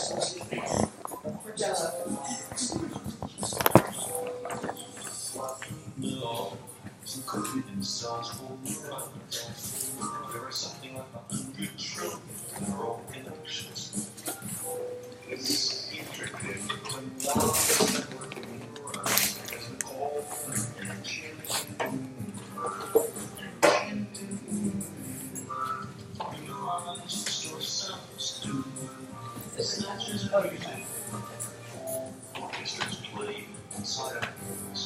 For Jello. There are something like 100 trillion neural connections. It's intricate and long working neurons and all neurons store sounds too. It's not just music. Orchestras play inside of things.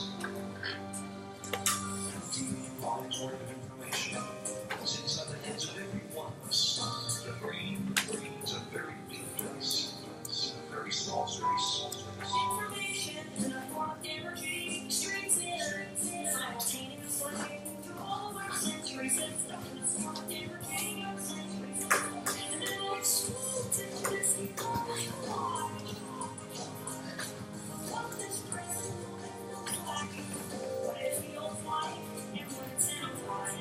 Volume of information is inside the heads of every one of us. The brain is a very big place. It's a very small space. Information in a form of energy, strings in, simultaneously, through all of our sensory systems, in a form of energy, our sensory systems, and then it explodes into this enormous collage. What this present moment looks like, what it feels like, and what it sounds like.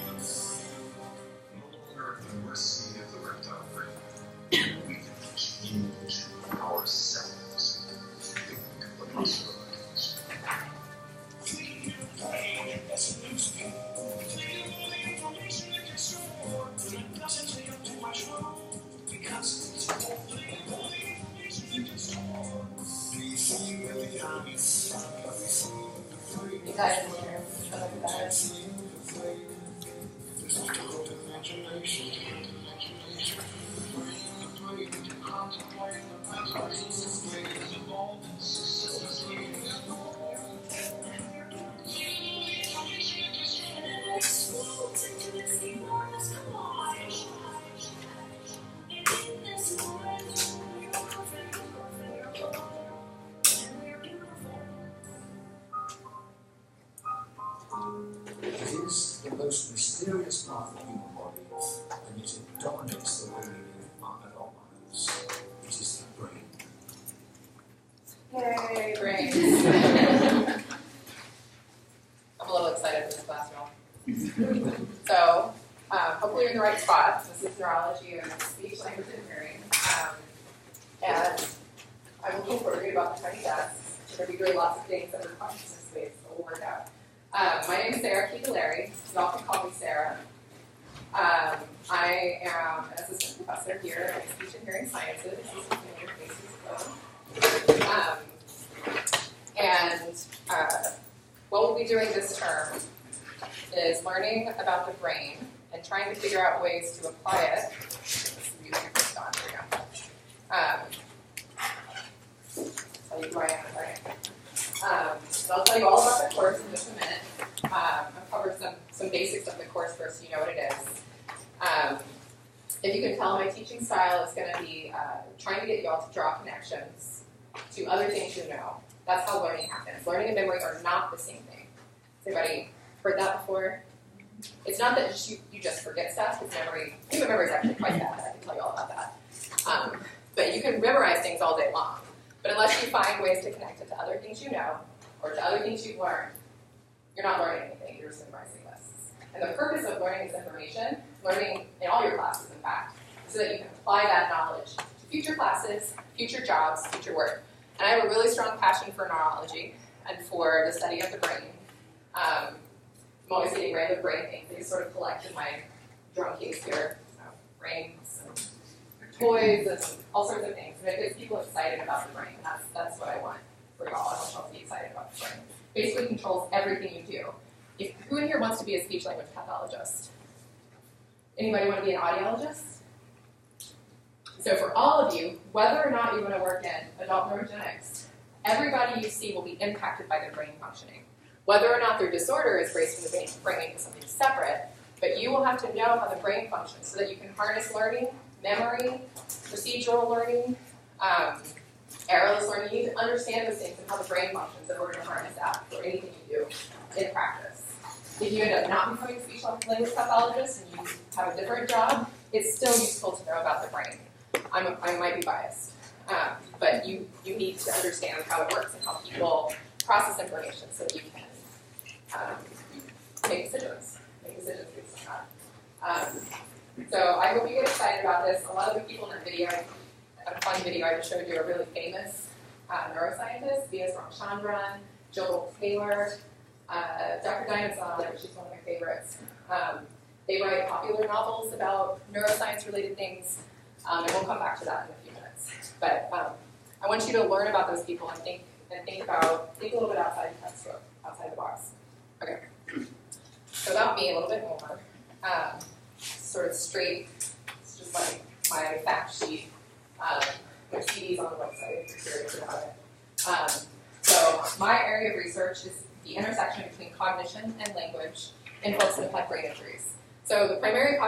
No longer at the mercy of the reptile brain. We can change ourselves. Think of the surroundings. You guys can hear each other better. Explodes into this enormous collage. And in this moment, we're perfect, and we're beautiful. It is the most mysterious part of the human body, and yet it dominates the way we live at our lives. It is the brain. Yay, brains. I'm a little excited for this class, y'all. So, hopefully you're in the right spot. This is neurology and speech, language, and hearing. And I'm looking forward to reading about the tiny desks. We're going to be doing lots of things that are consciousness based, so we'll work out. My name is Sarah Keegaleri. Y'all can call me Sarah. I am an assistant professor here in speech and hearing sciences. What we'll be doing this term is learning about the brain and trying to figure out ways to apply it. Tell you who I am, right? So I'll tell you all about the course in just a minute. I'll cover some basics of the course first so you know what it is. If you can tell, my teaching style is going to be trying to get you all to draw connections to other things you know. That's how learning happens. Learning and memory are not the same thing. Has anybody heard that before? It's not that you just forget stuff, because human memory is actually quite bad. I can tell you all about that. But you can memorize things all day long. But unless you find ways to connect it to other things you know, or to other things you've learned, you're not learning anything, you're just memorizing lists. And the purpose of learning this information, learning in all your classes, in fact, is so that you can apply that knowledge to future classes, future jobs, future work. And I have a really strong passion for neurology and for the study of the brain. I'm always getting random brain things. They sort of collect in my drum case here. Brains and toys and all sorts of things. And it gets people excited about the brain. That's what I want for y'all. I want y'all to be excited about the brain. Basically controls everything you do. Who in here wants to be a speech language pathologist? Anybody want to be an audiologist? So for all of you, whether or not you want to work in adult neurogenics, everybody you see will be impacted by their brain functioning. Whether or not their disorder is raised from the brain into something separate, but you will have to know how the brain functions so that you can harness learning, memory, procedural learning, errorless learning. You need to understand those things and how the brain functions in order to harness that for anything you do in practice. If you end up not becoming a speech language pathologist and you have a different job, it's still useful to know about the brain. I might be biased, but you need to understand how it works and how people process information so that you can make decisions based on that. So I hope you get excited about this. A lot of the people in the video a fun video I just showed you, a really famous neuroscientist, V.S. Ramachandran, Jill Taylor, Dr. Diana's on there, but she's one of my favorites. They write popular novels about neuroscience-related things, and we'll come back to that in a few minutes. But I want you to learn about those people and think a little bit outside the box. Okay. So about me a little bit more. Sort of straight, it's just like my fact sheet. There's CDs on the website if you're curious about it. So my area of research is the intersection between cognition and language in folks that have had brain injuries. So the primary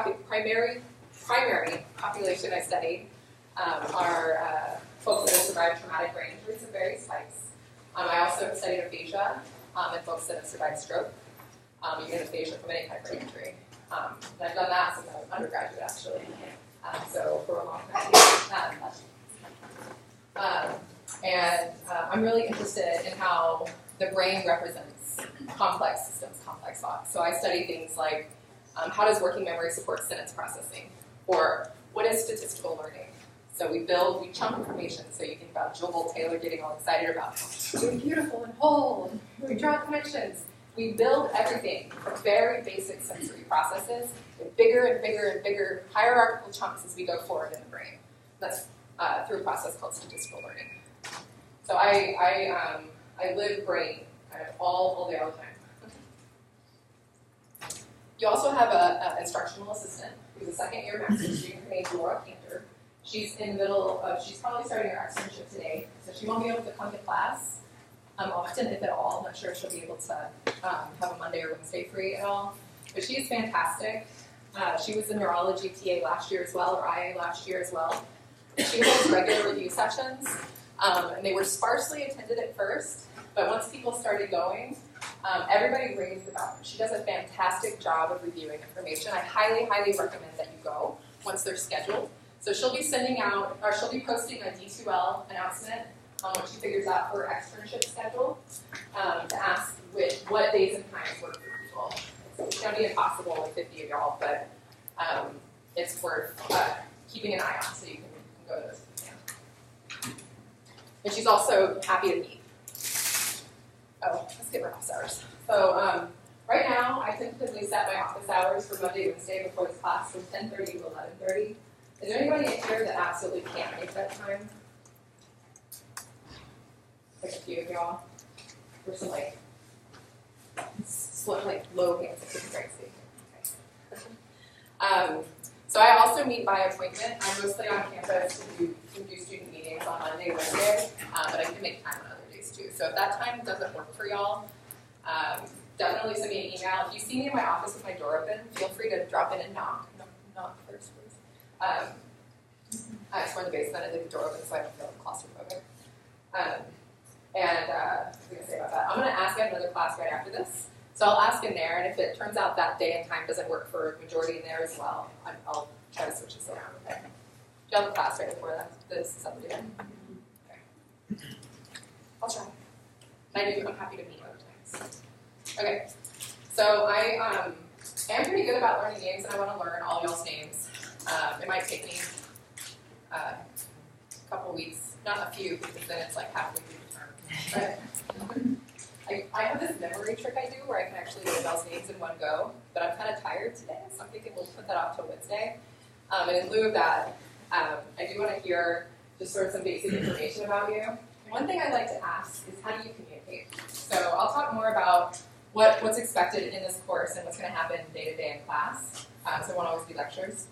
population I studied are folks that have survived traumatic brain injuries of various types. I also have studied aphasia in folks that have survived stroke, even aphasia from any type of brain injury. And I've done that since I was undergraduate, actually. So for a long time. I'm really interested in how the brain represents complex systems, complex thoughts. So I study things like how does working memory support sentence processing, or what is statistical learning? So we chunk information. So you think about Jill Taylor getting all excited about doing beautiful and whole, and we draw connections. We build everything from very basic sensory processes in bigger and bigger and bigger hierarchical chunks as we go forward in the brain. That's through a process called statistical learning. So I live brain kind of all day, all the time. You also have an instructional assistant who's a second-year master's student named Laura Cantor. She's in the middle of, she's probably starting her externship today, so she won't be able to come to class often, if at all. I'm not sure if she'll be able to have a Monday or Wednesday free at all. But she is fantastic. She was a neurology TA last year as well, or IA last year as well. She holds regular review sessions, and they were sparsely attended at first, but once people started going, everybody raved about her. She does a fantastic job of reviewing information. I highly, highly recommend that you go once they're scheduled. So she'll be sending out, or she'll be posting a D2L announcement when she figures out her externship schedule to ask what days and times work for people. It's going to be impossible with 50 of y'all, but it's worth keeping an eye on so you can go to those if you can. And she's also happy to meet. Oh, let's get my office hours. So right now, I tentatively set my office hours for Monday, Wednesday before this class from 10:30 to 11:30. Is there anybody in here that absolutely can't make that time? Like a few of y'all? Or some like low hands that couldn't quite see. Okay. So I also meet by appointment. I'm mostly on campus to do student meetings on Monday, Wednesday, but I can make time on other days too. So if that time doesn't work for y'all, definitely send me an email. If you see me in my office with my door open, feel free to drop in and knock. Knock first, please. I just in the basement and leave the door open so I don't feel claustrophobic. What was I going to say about that? I'm going to ask at another class right after this. So I'll ask in there, and if it turns out that day and time doesn't work for a majority in there as well, I'll try to switch this around, okay? Do you have a class right before that? This is something to do? Okay. I'll try. I'm happy to meet other times. Okay. So I am pretty good about learning names, and I want to learn all y'all's names. It might take me a couple weeks, not a few, because then it's like halfway through the term. But I have this memory trick I do where I can actually know y'all's names in one go, but I'm kind of tired today, so I'm thinking we'll put that off till Wednesday. And in lieu of that, I do want to hear just sort of some basic information about you. One thing I'd like to ask is how do you communicate? So I'll talk more about what's expected in this course and what's going to happen day to day in class. So it won't always be lectures.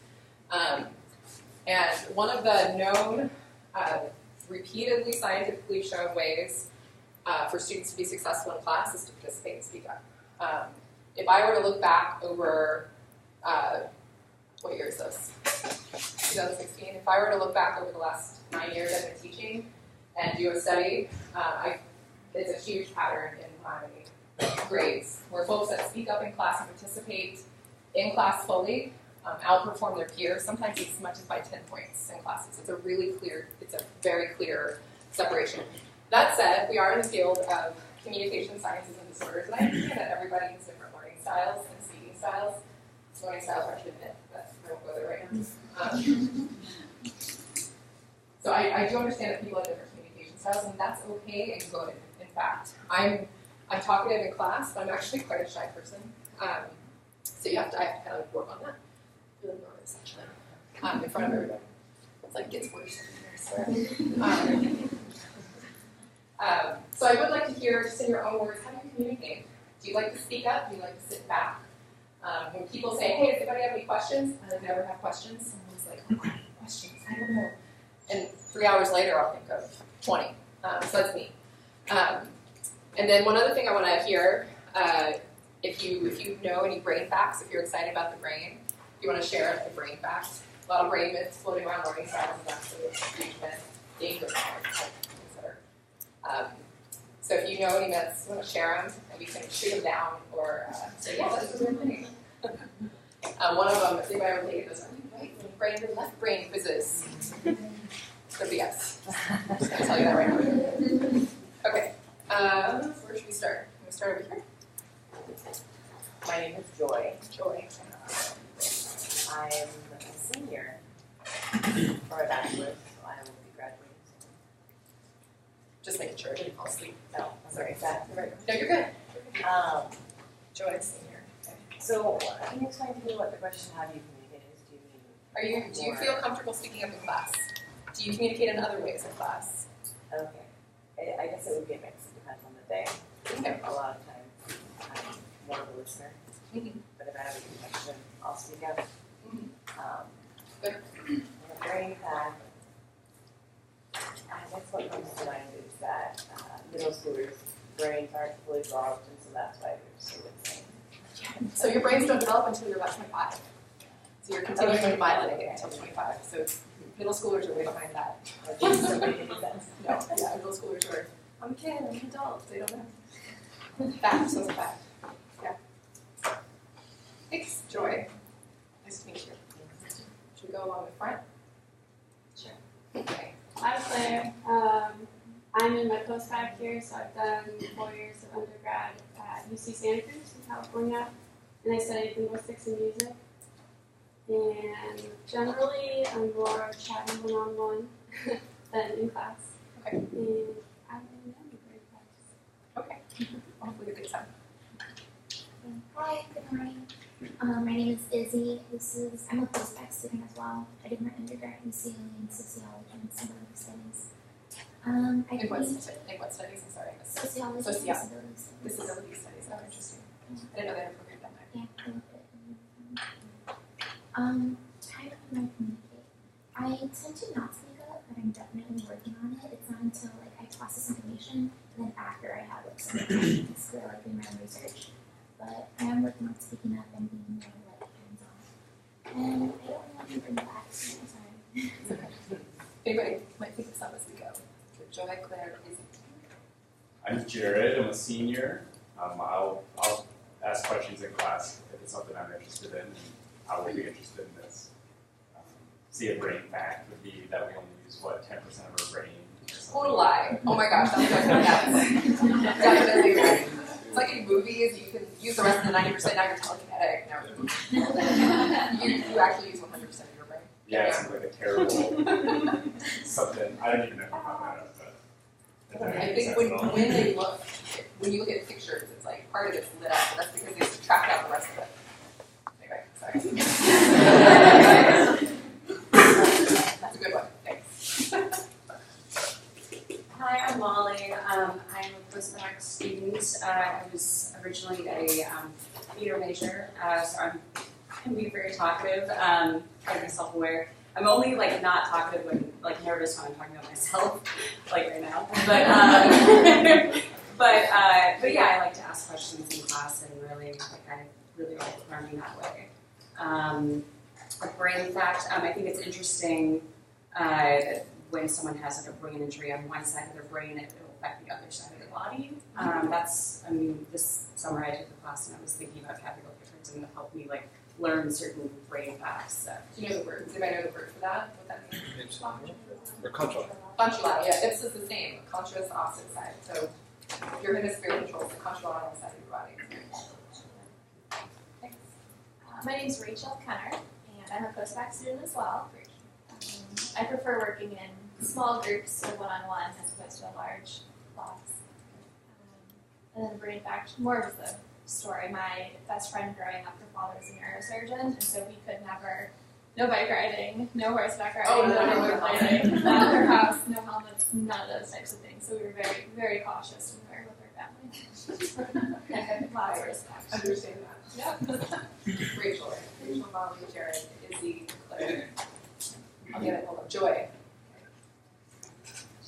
And one of the known, repeatedly scientifically shown ways for students to be successful in class is to participate and speak up. If I were to look back over, what year is this? 2016. If I were to look back over the last 9 years I've been teaching and do a study, it's a huge pattern in my grades where folks that speak up in class and participate in class fully outperform their peers, sometimes as much as by 10 points in classes. It's a very clear separation. That said, we are in the field of communication sciences and disorders, and I understand that everybody has different learning styles and speaking styles. Learning styles are actually a myth, but I won't go there right now. So I do understand that people have different communication styles, and that's okay and good. In fact, I'm talkative in class, but I'm actually quite a shy person. So I have to kind of work on that. Really nervous actually, in front of everybody. It's like gets worse. So I would like to hear, just in your own words, how do you communicate? Do you like to speak up? Do you like to sit back? When people say, "Hey, does anybody have any questions?" I never have questions. Someone's like, "Oh, I have questions. I don't know." And 3 hours later, I'll think of 20. So that's me. And then one other thing I want to hear, if you know any brain facts, if you're excited about the brain, if you want to share the brain facts. A lot of brain myths floating around learning styles, and that's a huge myth, dangerous myths, consider. So if you know any myths, you want to share them, and we can shoot them down, or say, yeah, that's a weird thing. One of them, if anybody ever taken those right brain or left brain quizzes, they're BS. I'm just going to tell you that right now. Okay, where should we start? Can we start over here? My name is Joy. Joy. I'm a senior for a bachelor's, so I will be graduating soon. Just making sure I didn't fall asleep. No, Sorry. sorry. No, you're good. Joy. Senior. Okay. So, can you explain to me what the question, how do you communicate is? Do you feel comfortable speaking up in class? Do you communicate in other ways in class? Okay. I guess it would be a mix. It depends on the day. Okay. A lot of times, I'm more of a listener. Mm-hmm. But if I have a question, I'll speak up. Good. The brain fact, I guess what comes to mind is that middle schoolers' brains aren't fully developed, and so that's why they're so insane. So your brains don't develop until you're about 25. So you're continuing to violate it until 25. So middle schoolers are way behind that. No, yeah, middle schoolers are, I'm a kid, I'm an adult, they don't know. Fact, so it's a fact. Yeah. Thanks, Joy. Nice to meet you. Should we go along the front? Sure. Okay. Hi, Claire. I'm in my post-bac here, so I've done 4 years of undergrad at UC Santa Cruz in California, and I studied linguistics and music. And generally, I'm more chatting one-on-one than in class. Okay. And I'm in undergrad class. Okay. Hopefully a good time. Hi, good morning. My name is Izzy. I'm a postbac student as well. I did my undergrad in UCLA in sociology and similar studies. In what studies? I'm sorry. Sociology and Sociology. disability studies. Disability studies. Oh, interesting. I didn't know they had a program down there. Yeah, I loved it. How do I communicate? I tend to not speak up, but I'm definitely working on it. It's not until I process information and then after I have some questions clear, doing my own research. But I am working on speaking up and being more hands-on. And I don't want to bring back. I'm sorry. Anybody might think of some as we go. Joy, Claire, Izzy. I'm Jared. I'm a senior. I'll ask questions in class if it's something I'm interested in, and I will be interested in this. See, a brain fact would be that we only use 10% of our brain. Total lie. Oh my gosh, that's definitely right. It's like in movies, you can use the rest of the 90%, now you're telekinetic. No. you actually use 100% of your brain. Yeah, it seems like a terrible something. I don't even know how that up, but I think when you look at pictures, it's like part of it's lit up, but that's because they subtract out the rest of it. Anyway, sorry. That's a good one. Thanks. Hi, I'm Molly. I'm a postbac student. I was originally a theater major, so I can be very talkative. Try to be self-aware. I'm only not talkative when nervous when I'm talking about myself, right now. But yeah, I like to ask questions in class, and really I really like learning that way. A brain fact. I think it's interesting that when someone has a brain injury on one side of their brain, it will affect the other side of their body. This summer I took a class and I was thinking about capital patterns, and it helped me learn certain brain facts. Do you know the word? Does anybody know the word for that? What that means? Or contra. Contralateral, yeah, it's just the same. Contra is the opposite side. So if your hemisphere controls the contralateral side of your body. Thanks. My name is Rachel Kenner, and I'm a postbac student as well. I prefer working in small groups or one-on-one as opposed to a large class. And then brain fact, more of the story. My best friend growing up, her father was a neurosurgeon, and so we could never, no bike riding, no horseback riding, no rollerblading, not their house, no helmets, none of those types of things. So we were very, very cautious when we were with our family. Lots of respect. Understand that. Yeah. Rachel, Molly, Jared, Izzy, Claire. I'll get it. Hold on. Joy.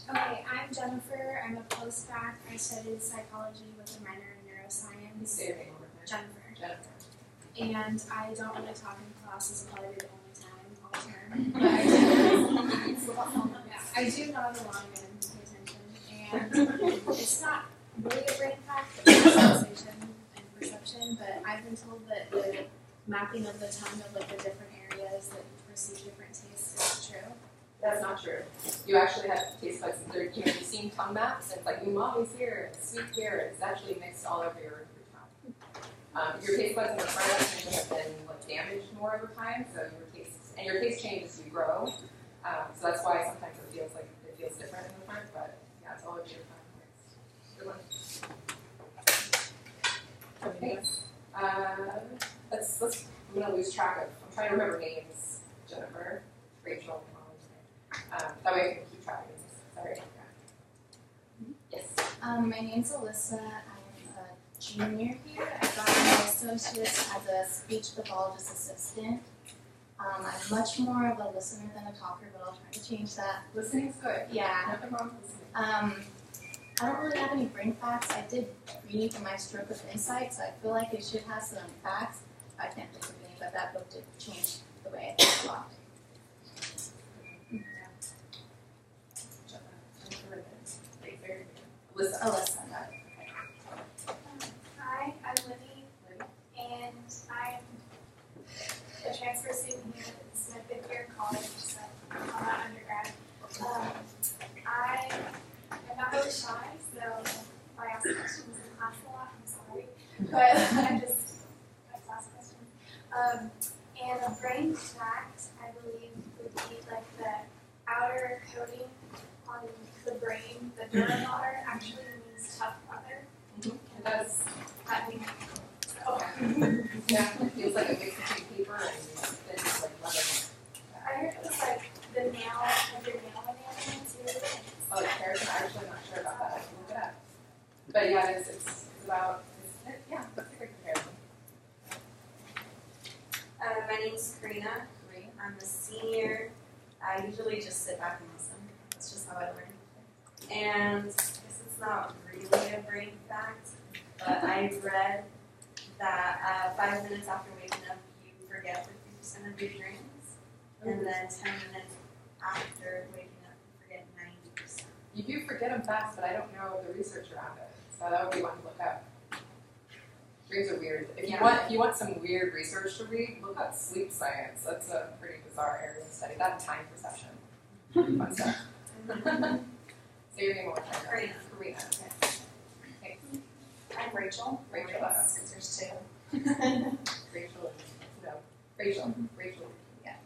Okay, I'm Jennifer. I'm a postdoc. I studied psychology with a minor in neuroscience. Say your name over there. Jennifer. Jennifer. And I don't really talk in class. This will probably be the only time all term. But I do nod along and pay attention. And it's not really a brain fact, but it's sensation and perception. But I've been told that the mapping of the tongue of like the different areas that you perceive different tastes is true. That's not true. You actually have taste buds. You've seen tongue maps, and it's like umami's here, sweet here. It's actually mixed all over your tongue. Your taste buds in the front actually have been like damaged more over time, so your taste changes as you grow. So that's why sometimes it feels different in the front, but yeah, it's all over your tongue. Good one. Thanks. I'm gonna lose track of. I'm trying to remember names. Jennifer, Rachel. That way I can keep track of this. Sorry. Yeah. Yes. My name's Alyssa. I'm a junior here. I got my associates as a speech pathologist assistant. I'm much more of a listener than a talker, but I'll try to change that. Listening's good. Yeah. Nothing wrong with listening. I don't really have any brain facts. I did read for my stroke of insight, so I feel like it should have some facts. I can't think of any, but that book did change the way I think a lot. Alyssa. Hi, I'm Libby, and I'm a transfer student here. This is my 5th year of college, so I'm not undergrad. I am not really shy, so I ask questions in class a lot. I'm sorry, but I ask questions. And a brain fact, I believe, would be like the outer coating on the brain, the neuromotor, actually means tough leather. It does. That means Yeah, it feels like a mix between paper and thin, like leather. I heard it was like the nail of your nail enamel too. Oh, like keratin? I'm actually not sure about that. I can look it up. But yeah, it's about, yeah, that's a good comparison. My name's Karina. I'm a senior. I usually just sit back and listen. That's just how I learn. And I guess it's not really a brain fact, but I read that 5 minutes after waking up, you forget 50% of your dreams, and then 10 minutes after waking up, you forget 90%. You do forget them fast, but I don't know the research around it. So that would be one to look up. Dreams are weird. If you want some weird research to read, look up sleep science. That's a pretty bizarre area to study. That and time perception. Fun stuff. Say your name one more time. Karina. Karina. Okay. Thanks. I'm Rachel. Rachel. Since there's 2. Rachel. No. Rachel. Rachel. Yeah.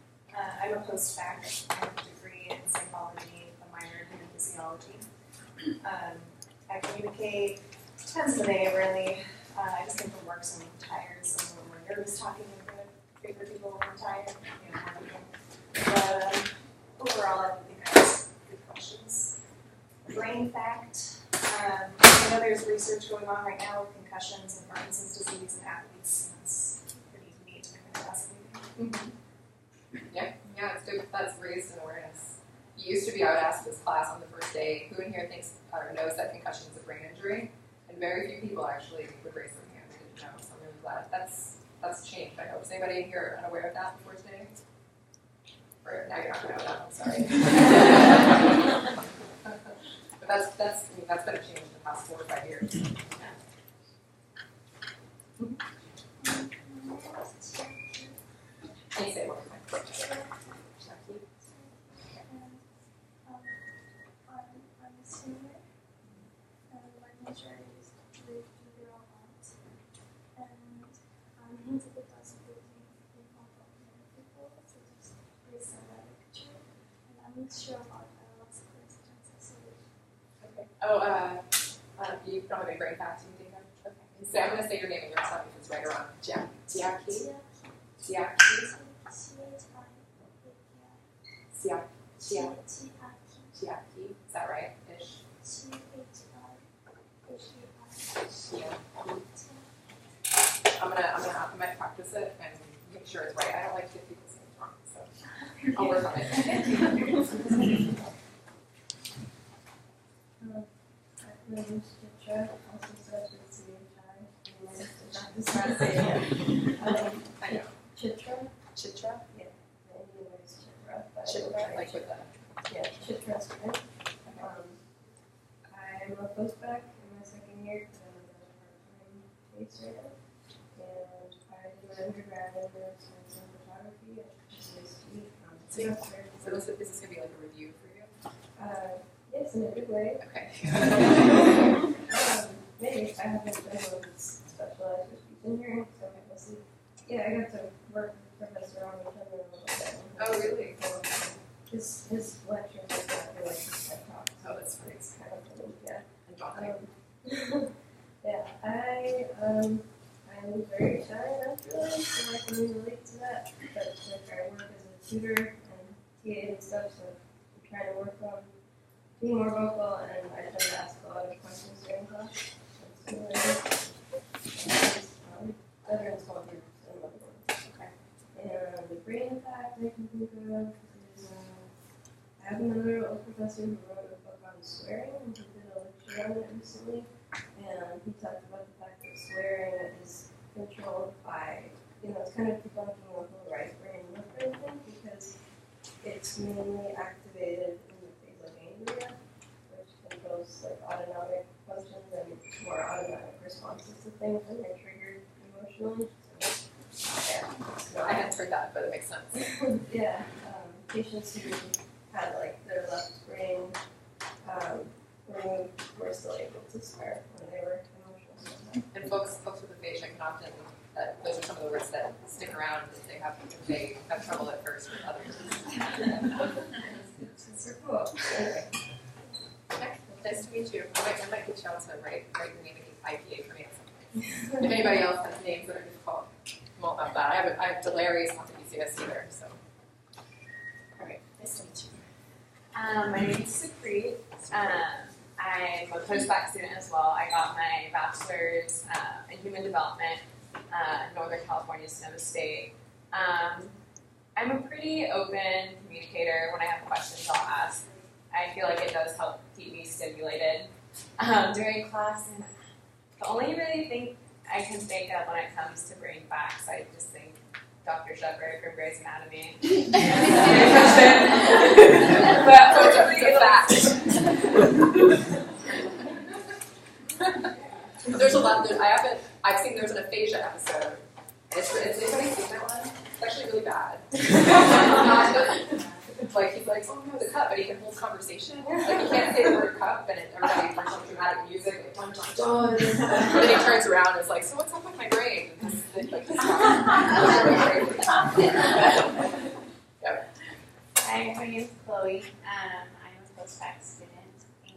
I'm a postdoc. I have a degree in psychology, a minor in human physiology. I communicate, depends on the day, really. I just came from work, so I'm tired, so I'm a little more nervous talking to bigger people when I'm tired. But overall, I think I have good questions. Brain fact. I know there's research going on right now with concussions and Parkinson's disease in athletes, and that's pretty neat to kind of fascinating. Yeah, it's good. That's raised an awareness. It used to be I would ask this class on the first day, who in here thinks or knows that concussion is a brain injury? And very few people actually would raise their hand. They didn't know, so I'm really glad. That's changed, I hope. Is anybody in here unaware of that the first day? Or now you're not going to know that, I'm sorry. But that's been a change in the past 4 or 5 years. Can you say it one more time? I'm a senior. My major is behavioral art, and I'm into the possibility of all people, so just based on that picture. And I'm not sure about You don't have any brain facts you can think of? Okay. So I'm going to say your name and you're telling me if it's right or wrong. Jackie? Chiaki. Is that right? Ish. I might practice it and make sure it's right. I don't like to get people's names wrong, so I'll work on it. My name's Chitra, also starts with CHI, and I practice how to say it. I know. Chitra? Chitra? Yeah, my name is Chitra. But Chitra, like with the... Yeah, Chitra's good. I'm a postback in my second year because I'm a part-time case writer. And I did my undergrad in neuroscience and photography at UCSD. So is this going to be like a review for you? Yes, in a good way. Okay. Maybe I haven't been able to specialize with speech engineering, so we'll see. Yeah, I got to work with Professor on each other a little bit. Oh, really? His lectures are not really like his TED Talks. Oh, that's funny. It's kind of funny, yeah. And daunting. Yeah, I'm very shy naturally, so I can relate to that. But like I work as a tutor and TA and stuff, so I'm trying to work on being more vocal, and I tend to ask a lot of questions during class. Better in small groups and other ones. Okay. And the brain fact I can think of is I have another old professor who wrote a book on swearing, and he did a lecture on it recently, and he talked about the fact that swearing is controlled by, it's kind of debunking the whole right brain left brain thing, because it's mainly activated in the basal ganglia, which controls like autonomic functions and more automatic responses to things when they're triggered emotionally. So, yeah, I hadn't heard that, but it makes sense. yeah, patients who had like their left brain removed were still able to swear when they were emotional. And folks with aphasia can often, those are some of the words that stick around if they have trouble at first with others. It's super cool. Anyway. Okay, nice to meet you. I might get you out to write your name in IPA for me at some point. If anybody else has names that are difficult, I'm all about that. I have Delarius, not the UCS either, so. All right, nice to meet you. My name is Supreet. I'm a postback student as well. I got my bachelor's in human development in Northern California, Sonoma State. I'm a pretty open communicator. When I have questions, I'll ask. I feel like it does help keep me stimulated during class. And the only really thing I can think of when it comes to brain facts, I just think Dr. Shepard from Grey's Anatomy. But hopefully There's a lot. I've seen there's an aphasia episode. It's anybody seen that one? It's actually really bad. Like he's like, oh no, the cup, but he can hold conversation. Like he can't say the word cup, and everybody turns on dramatic music, like dun dun dun. And then he turns around and is like, so what's up with my brain? And like, yep. Hi, my name is Chloe. I'm a postback student, and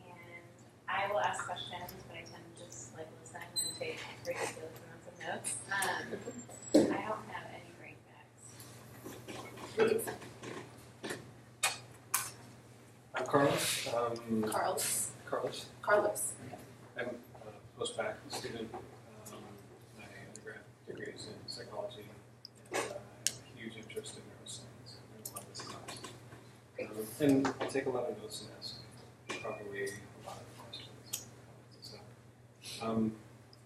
I will ask questions, but I tend to just like listen and take ridiculous amounts of notes. I don't have any brain facts. I'm Carlos. Carlos. I'm a postback student. My undergrad degree is in psychology, and I have a huge interest in neuroscience. I love this class. And I take a lot of notes and ask probably a lot of questions and stuff.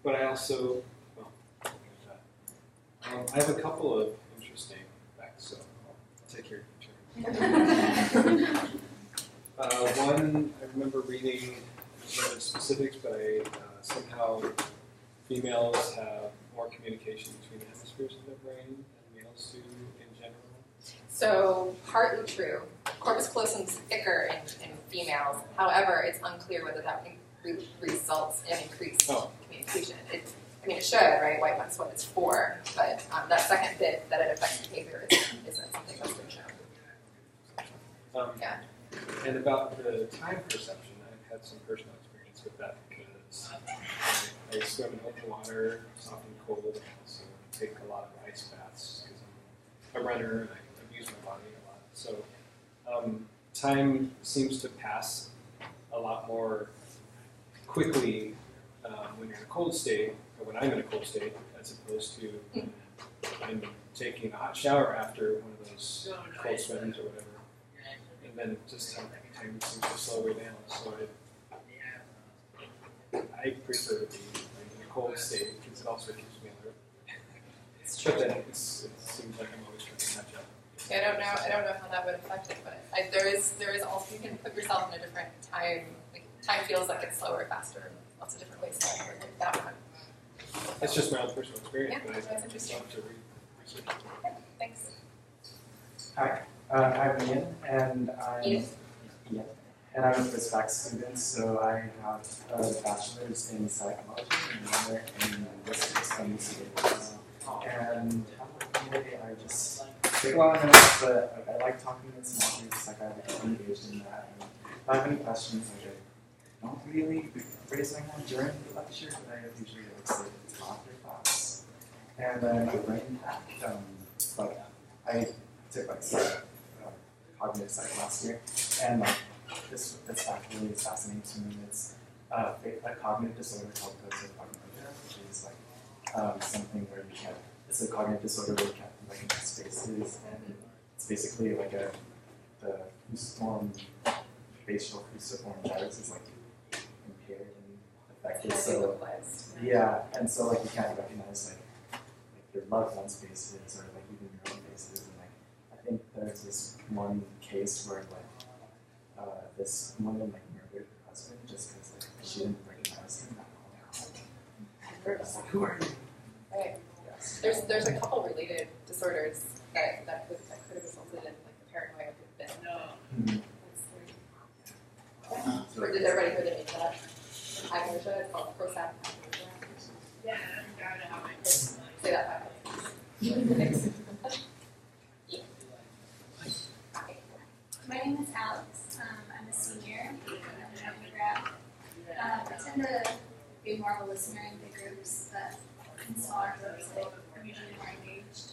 But I also, I have a couple of interesting facts, so I'll take your turn. One, I remember reading the specifics, but somehow females have more communication between the hemispheres of their brain than males do in general. So, partly true. Corpus callosum is thicker in females. However, it's unclear whether that results in increased communication. It should, right? That's what it's for. But that second bit that it affects behavior isn't something that's been shown. And about the time perception, I've had some personal experience with that because I swim in open water, it's often cold, and I also take a lot of ice baths because I'm a runner and I use my body a lot. So time seems to pass a lot more quickly when you're in a cold state, or when I'm in a cold state, as opposed to I'm taking a hot shower after one of those cold swims or whatever. And then just time seems to slow way down. So I prefer to be in a cold state because it also keeps me alert. But then it seems like I'm always trying to catch up. Yeah, I don't know how that would affect it, but there is also, you can put yourself in a different time. Like, time feels like it's slower, faster, in lots of different ways. So like that one. It's just my own personal experience, Yeah, but that's I'd interesting. love to research it. Yeah, thanks. Hi, I'm Ian, and I'm a postbac student. So I have a bachelor's in psychology and another in linguistics from UCA. And I just take a lot of notes, but I like talking in small groups. Like I like engaged in that. And if I have any questions, I don't really raise my hand during the lecture, but I usually save it to after class. And then a brain hack. Like I took cognitive psych last year, and this fact really is fascinating to me. It's a cognitive disorder called prosopagnosia, which is something where you can't. It's a cognitive disorder where you can't recognize spaces, and it's basically like the fusiform facial fusiform gyrus is impaired and affected. So yeah, and so you can't recognize like your loved one's faces or even your own faces. And I think there's this one case where this woman murdered her husband just because she didn't recognize him at all. Like, who are you? Right. Yes. There's a couple related disorders that could have resulted in the paranoia of been. Mm-hmm. Or did everybody hear the name of that? Agnosia, it's called prosopagnosia. Yeah, Say that 5 times. my name is Alex. I'm a senior. I'm an undergrad. I tend to be more of a listener in big groups, but in smaller groups, I'm usually more engaged.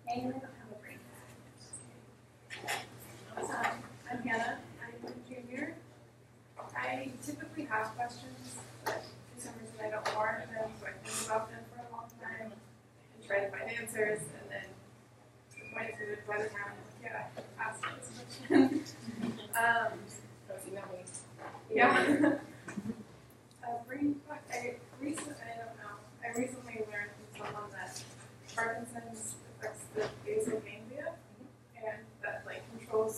Mainly, I don't have a brain. I'm Hannah. I'm a junior. I typically have questions, but for some reason I don't warrant them, so I think about them for a long time and try to find answers, and then to the point that by the time I'm like, yeah, I asked this question. Yeah. I recently learned from someone that Parkinson's affects the basal ganglia, and that controls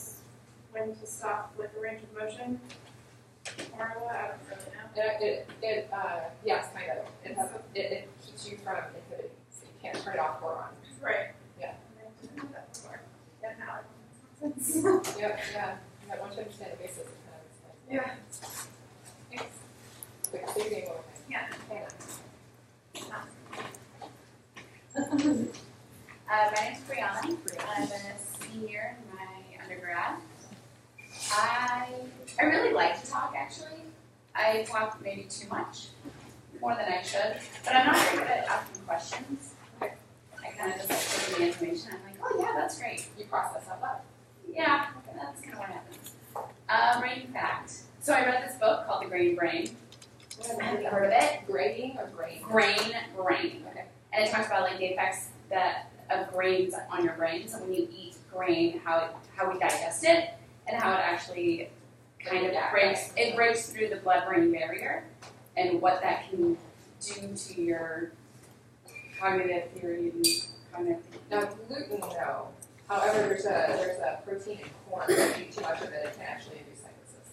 when to stop the range of motion. Or what? I don't really know. Yes, kind of. It keeps you from inhibiting, so you can't turn it off or on. Right. Yeah. I didn't know that before. Yeah, now it makes sense. Yeah. But once you understand the basis, it kind of Yeah. Thanks. Quick saving over. Yeah. My name's Brianna. I'm a senior in my undergrad. I really like to talk, actually. I talk maybe too much, more than I should, but I'm not very good at asking questions. I kind of just take the information. I'm like, oh yeah, that's great. You process out loud. Yeah, that's kind of what happens. Brain fact. So I read this book called The Grain Brain. Have you heard of it? Grading or grain? Brain. Okay. And it talks about the effects of grains on your brain. So when you eat grain, how we digest it, and how it actually kind of breaks through the blood-brain barrier, and what that can do to your cognitive theory and cognitive. Now gluten, no. However, there's a protein in corn. If you eat too much of it, it can actually induce psychosis.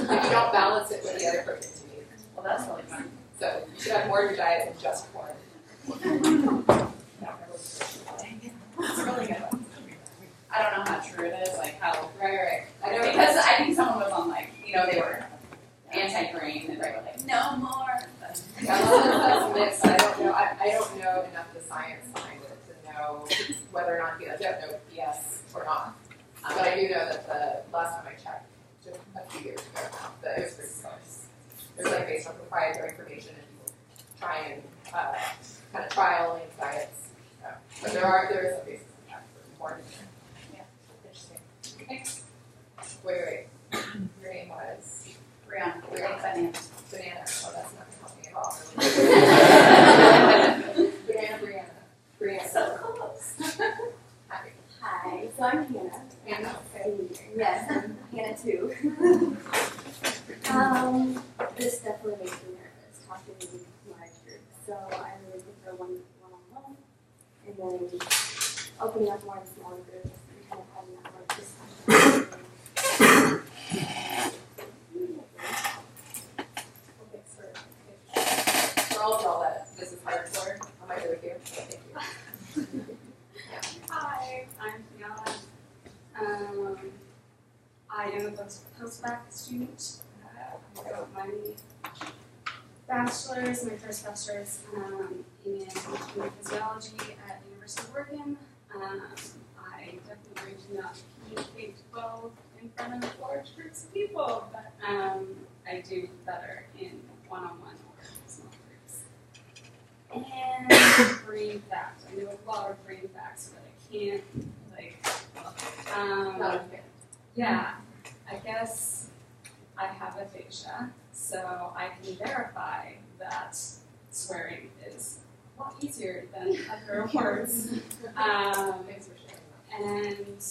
If you don't balance it with the other proteins you need. Well, that's really fun. So you should have more of your diet than just corn. It's really good. I don't know how true it is, like how. Right. I know because I think someone was on they were anti-grain and they were like, no more. That's mixed. I don't know. I don't know enough the science behind it to know whether or not you have no yes or not. But I do know that the last time I checked, just a few years ago, the it was pretty close. There's like based on proprietary information and people try and kind of trial diets. But there is some basis in that for more. Yeah, interesting. Okay. Wait. Your name was? Brianna. Banana. Oh, that's not helping at all. Brianna. So close. Happy. Hi, so I'm Hannah. Hannah. Senior. Yes, I'm Hannah too. This definitely makes me nervous talking to large groups. So I really prefer one-on-one, and then opening up more in small groups and kind of having that more discussion. For all of y'all that this is hard for, I'm right with you. Thank you. Hi, I'm Fiona. I am a post-bac student. I got my bachelor's, my first bachelor's in human physiology at the University of Oregon. I definitely do not communicate well in front of large groups of people, but I do better in one-on-one or small groups. And brain facts. I know a lot of brain facts, but I can't, yeah, I guess I have aphasia, so I can verify that swearing is a lot easier than other words. And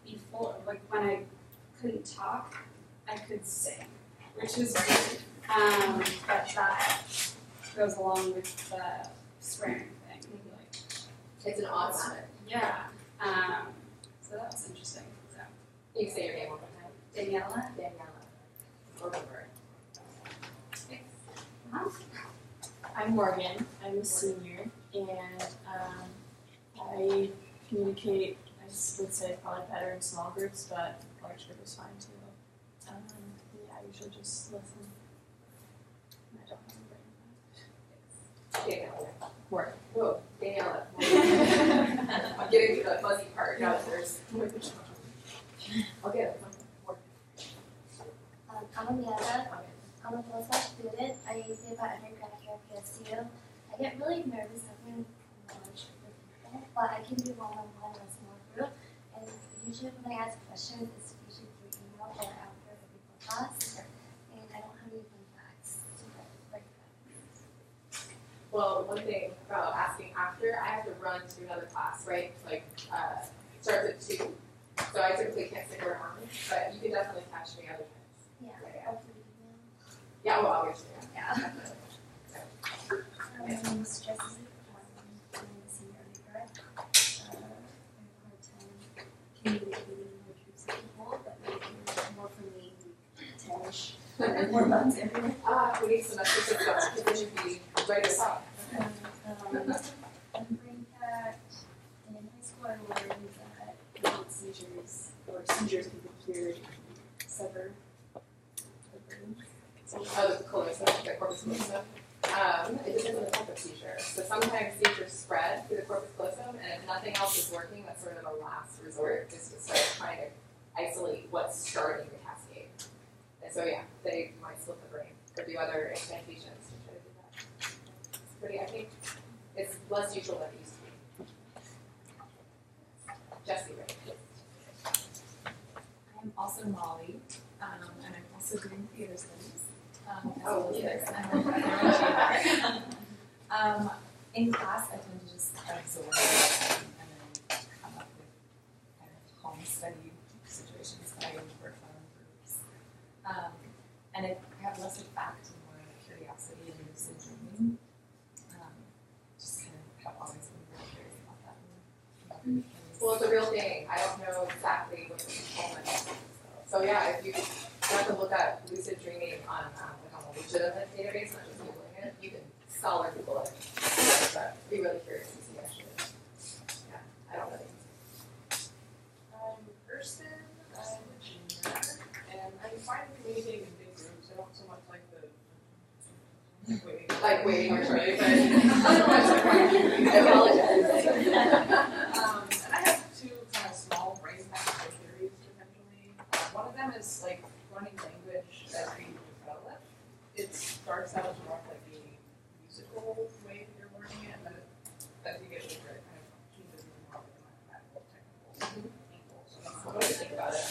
before, like when I couldn't talk, I could sing, which is weird. But that goes along with the swearing thing. Like, it's an odd habit. Yeah. So that was interesting. So. You can say your name one more time. Daniela. Remember. I'm Morgan. I'm a senior, and I communicate, I would say, probably better in small groups, but large group is fine too. Yeah, I usually just listen. And I don't have a brain. Daniela. Work. Whoa, Daniela. I'm getting to the fuzzy part now that there's. I'll get it. I'm Amanda. I'm a postdoc student. I did my undergrad here at PSU. I get really nervous talking to large group of people, but I can do one-on-one in a small group. And usually when I ask questions, it's usually through email or after the before class. And I don't have any fun facts to break that. Well, one thing about asking after, I have to run to another class, right? Like, starts at 2. So I typically can't stick around, but you can definitely catch me other times. Yeah, after the email. Yeah, well, obviously, yeah. My name is Jessie. I'm a senior undergrad. I have a hard time communicating with groups of people, but maybe more for me, 10-ish, 4 months every day. We need some extra systems, because then you'd be ready to talk. I'm brain fact. In high school, I learned that seizures can be cured and sever the brain. Oh, the callosum, the corpus callosum. It depends on the type of seizure. So sometimes seizures spread through the corpus callosum, and if nothing else is working, that's sort of a last resort, just to start trying to isolate what's starting the cascade. And so yeah, they might split the brain or do other incantations to try to do that. It's pretty, I think, it's less usual than it used to be. Jessie, right? I'm also Molly, and I'm also doing theater studies. In class, I tend to just absorb and then come up with kind of home study situations that I work on in groups. And I have less of fact and more curiosity and lucid dreaming. Just kind of have always been really curious about that. Well, it's a real thing. I don't know exactly what the component is. So yeah, if you have to look at lucid dreaming on a legitimate database, not just Googling it, you can scholar Google it. But be really curious to see actually. Yeah, I don't know. I'm Kirsten. I'm a junior, and I'm fine communicating in big groups. I don't so much like the waiting or trying, I apologize. And I have 2 kind of small brain factor theories potentially. One of them time as like learning language as we develop, it starts out as more of like a musical way that you're learning it, and then as you get older, it kind of changes even more to the mathematical, technical angle. So that's the way to think about it.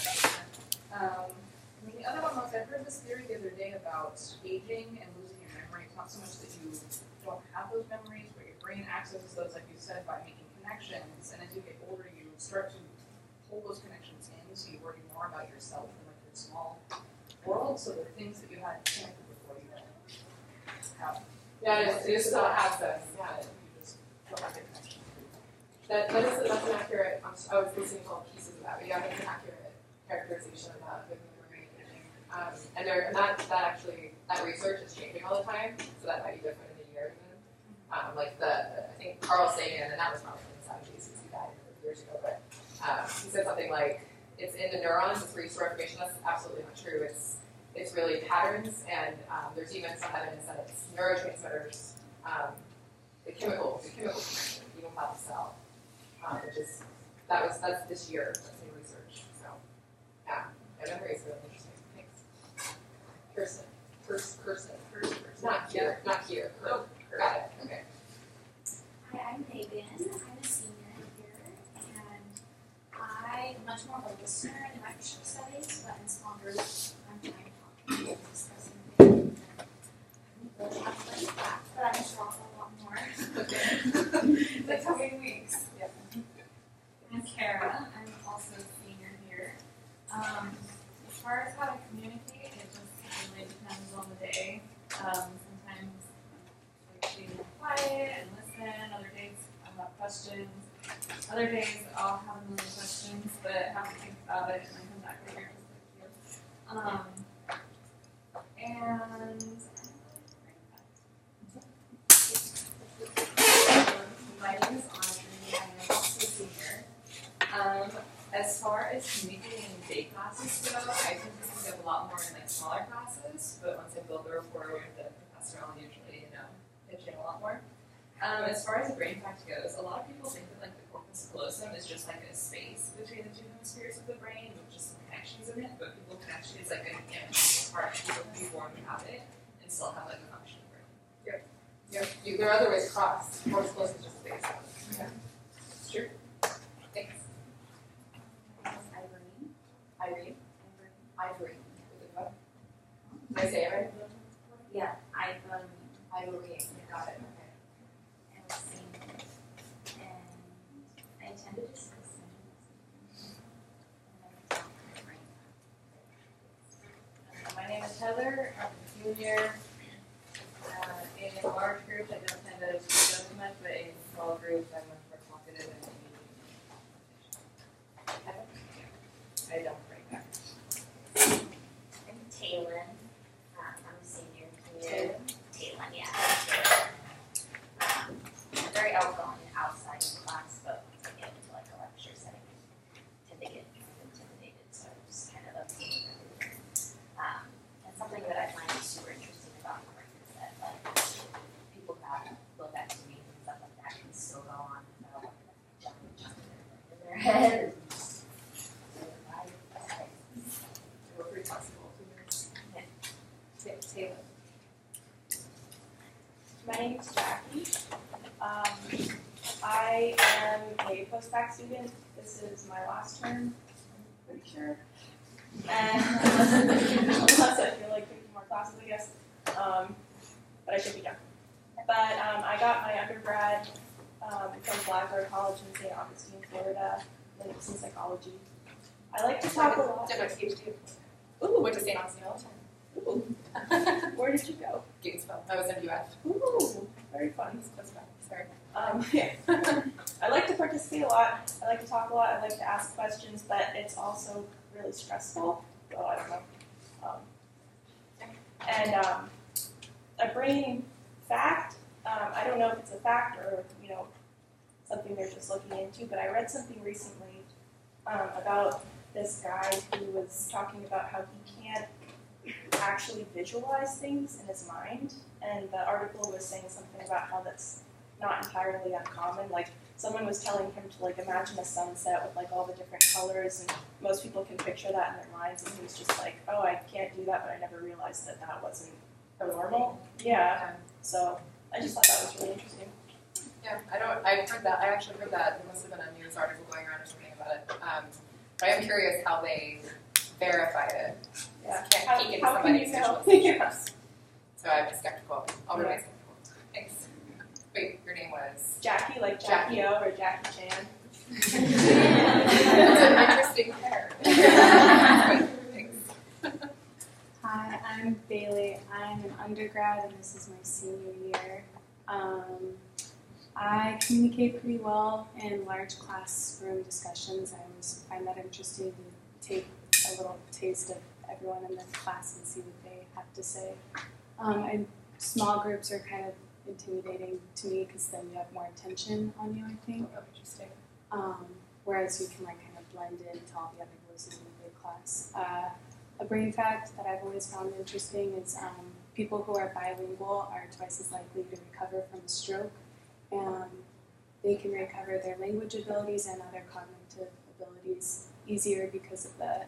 And then the other one was, I heard this theory the other day about aging and losing your memory. It's not so much that you don't have those memories, but your brain accesses those, like you said, by making connections. And as you get older, you start to pull those connections in, so you worry more about yourself and like your small world. So the things that you had connected before you don't have. Yeah, it is not access. Yeah. You just don't have the connection. That's an accurate. I was listening to all pieces of that, but yeah, that's an accurate characterization of that with memory and aging. And that research is changing all the time, so that might be different in a year even. I think Carl Sagan, and that was probably in the 70s because he died years ago, but he said something like, it's in the neurons, it's where you store information. That's absolutely not true. It's really patterns, and there's even some evidence that it's neurotransmitters, the chemical connection, even about the cell, that's this year, that's new research. So yeah, memory is really interesting. Thanks. Kirsten. Not here. Oh, got it. Okay. Hi, I'm Megan. I'm a senior here, and I'm much more of a listener in lecture settings, but in small groups, I'm trying to talk and discussing things. I don't really have to like that, but I'm sure I'll a lot more. Okay. The coming weeks. Yep. I'm Kara. I'm also a senior here. As far as how to communicate, it just really depends on the day. Sometimes like being quiet and listen. Other days I'll have questions. Other days I'll have a million questions, but have to think about it and I come back later. My name is Audrey. I'm also a senior. As far as communicating in day classes go, I tend to think of a lot more in like smaller classes, but once I build the rapport with the professor, I'll usually, pitch in a lot more. As far as the brain fact goes, a lot of people think that like the corpus callosum is just like a space between the two hemispheres of the brain with just some connections in it, but people can actually, it's like an anatomical part. People can be born without it and still have like a functioning brain. Yep. There are other ways to cross. Corpus callosum is just a base. Yeah. It's true. Thanks. Irene. Did I say it right? Yeah, Irene. Got it. Okay. and a senior, and I attended a system. My name is Heather. I'm a junior. In a large group, I don't tend to speak up much, but in small groups, I'm much more talkative and engaging. I don't break back. I'm Taylin. I'm a senior here. Taylin, yeah. I'm very outgoing outside of class, but once I get into like a lecture setting, I tend to get kind of intimidated, so I'm just kind of absorbing everything. And something that I find super interesting about the work is that like people that look at me and stuff like that can still go on without jumping in their head. We're pretty flexible. Taylor. My name is Jackie. I am a post-bac student. This is my last term, I'm pretty sure. And unless I feel like taking more classes, I guess. But I should be done. But I got my undergrad from Blackbird College in St. Augustine, Florida, and it's in psychology. I like to talk a lot. Did my PhD. Ooh, went to St. Augustine all the time. Ooh. Where did you go? Gainesville. I was in UF. Ooh, very fun. Close by. Sorry. Yeah. I like to participate a lot. I like to talk a lot. I like to ask questions, but it's also really stressful. So I don't know. A brain fact. I don't know if it's a fact or something they're just looking into. But I read something recently about this guy who was talking about how he can't actually visualize things in his mind, and the article was saying something about how that's not entirely uncommon. Like someone was telling him to like imagine a sunset with like all the different colors, and most people can picture that in their minds, and he was just like, oh, I can't do that, but I never realized that that wasn't normal. Yeah. So I just thought that was really interesting. Yeah, I've heard that. I actually heard that. There must have been a news article going around or something about it. But I am curious how they verified it. Yeah. Can't peek into How can somebody's you tell? visualizations. So I'm skeptical. I'll remain skeptical. Thanks. Wait, your name was? Jackie, like Jackie O or Jackie Chan. That's an interesting pair. Thanks. Hi, I'm Bailey. I'm an undergrad and this is my senior year. I communicate pretty well in large classroom discussions. I always find that interesting to take a little taste of everyone in the class and see what they have to say. And small groups are kind of intimidating to me because then you have more attention on you, I think. Oh, interesting. Whereas you can like kind of blend into all the other voices in a big class. A brain fact that I've always found interesting is people who are bilingual are twice as likely to recover from a stroke, and they can recover their language abilities and other cognitive abilities easier because of the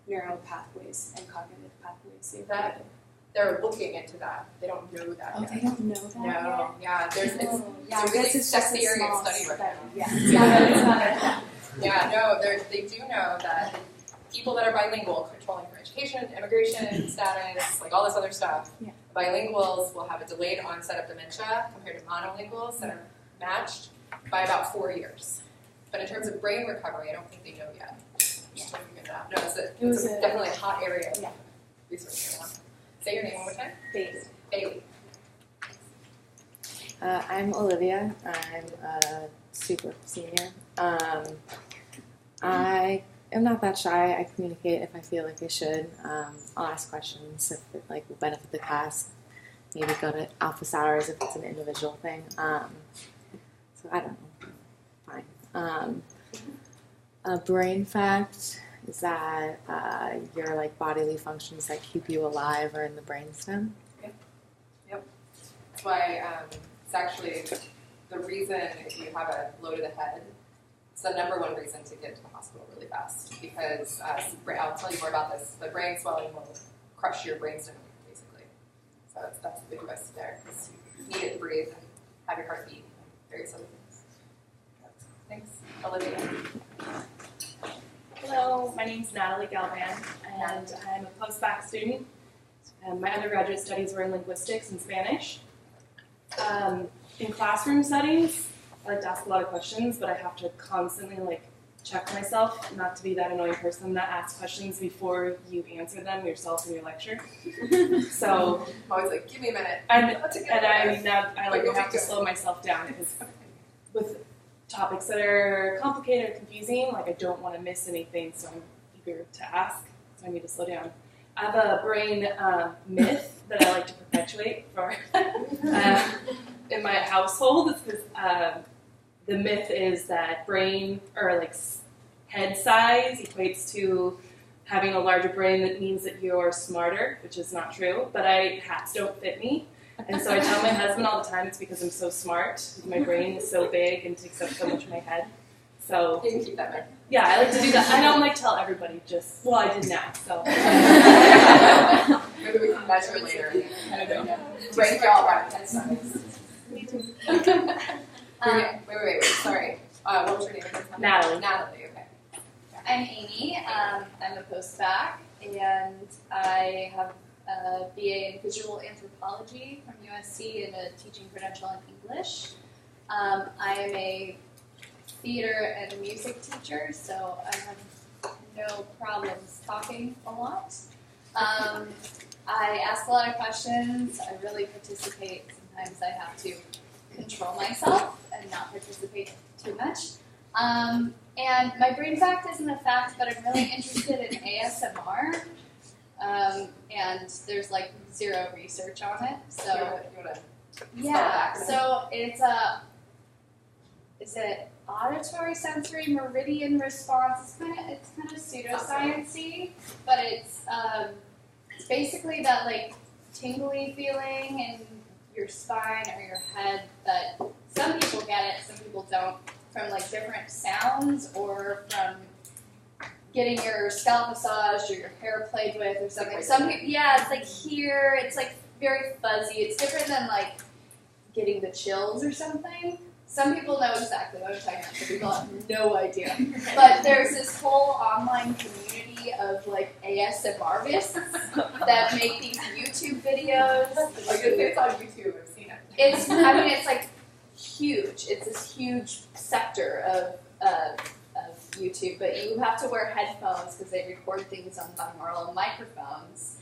neural pathways and cognitive pathways they've created. They're looking into that. They don't know that Oh, yet. they don't know that No, yet? yeah, it's Yeah, a really it's sexy just a area of small study right now. Yeah, it's not Yeah, no, they do know that people that are bilingual, controlling for education, immigration status, like all this other stuff, bilinguals will have a delayed onset of dementia compared to monolinguals that are matched by about 4 years. But in terms of brain recovery, I don't think they know yet. Just trying to figure that out. No, it's definitely a hot area of research right now. Say your name one more time. Bailey. Bailey. I'm Olivia. I'm a super senior. I am not that shy. I communicate if I feel like I should. I'll ask questions if it will benefit the class. Maybe go to office hours if it's an individual thing. So I don't know. Fine. A brain fact is that your bodily functions that keep you alive are in the brainstem. Yep. That's why it's actually the reason if you have a blow to the head, it's the number one reason to get to the hospital really fast because I'll tell you more about this. The brain swelling will crush your brainstem basically. So that's the big risk there because you need it to breathe and have your heart beat and various other things. Thanks, Olivia. Hello, my name is Natalie Galvan, and I'm a post-bac student. My undergraduate studies were in linguistics and Spanish. In classroom settings, I like to ask a lot of questions, but I have to constantly check myself not to be that annoying person that asks questions before you answer them yourself in your lecture. So I'm always give me a minute. I have to slow myself down because with topics that are complicated or confusing, I don't want to miss anything, so I'm eager to ask, so I need to slow down. I have a brain myth that I like to perpetuate for in my household. It's because the myth is that brain or head size equates to having a larger brain. That means that you're smarter, which is not true. But hats don't fit me. And so I tell my husband all the time it's because I'm so smart. My brain is so big and takes up so much of my head. So you can keep that myth. Yeah, I like to do that. I don't tell everybody I did now, so. Maybe we can measure later. Brain all right. That's nice. Wait, sorry. What was your name? Natalie. Natalie, okay. I'm Amy. I'm a post-bac, and I have a BA in Visual Anthropology from USC and a teaching credential in English. I am a theater and music teacher, so I have no problems talking a lot. I ask a lot of questions. I really participate. Sometimes I have to control myself and not participate too much. And my brain fact isn't a fact, but I'm really interested in ASMR. And there's zero research on it. So yeah, so it's auditory sensory meridian response. It's kind of pseudoscience-y, but it's basically that tingly feeling in your spine or your head that some people get it, some people don't. from like different sounds or from getting your scalp massaged or your hair played with or something. Some people, yeah, it's like here, it's like very fuzzy. It's different than like getting the chills or something. Some people know exactly what I'm talking about. Some people have no idea. But there's this whole online community of like ASMRists that make these YouTube videos. Like it's on YouTube. I've seen it. It's like huge. It's this huge sector of YouTube, but you have to wear headphones because they record things on binaural microphones,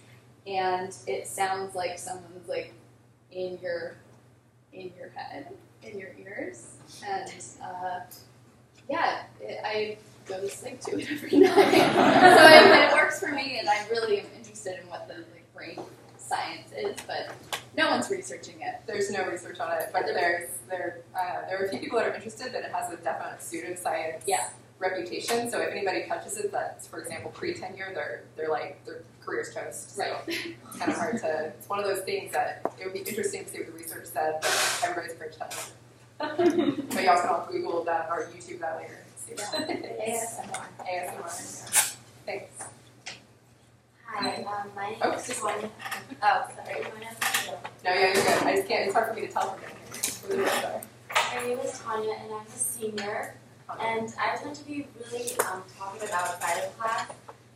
and it sounds like someone's like in your head, in your ears, and I go to sleep to it every night. So it works for me, and I really am interested in what the like brain science is, but no one's researching it. There's no research on it, but there are a few people that are interested, but it has a definite pseudoscience reputation. So if anybody touches it, that's for example pre-tenure, they're like their career's toast. So it's kind of hard to. It's one of those things that it would be interesting to see what the research said, but everybody's afraid to touch it. But you also can all Google that or YouTube that later. ASMR. ASMR. Thanks. Hi, my name is just Tanya. Oh, sorry. My name is No, yeah, you're good. I just can't. It's hard for me to tell from down here. My name is Tanya, and I'm a senior. And I was meant to be really talking about bio class,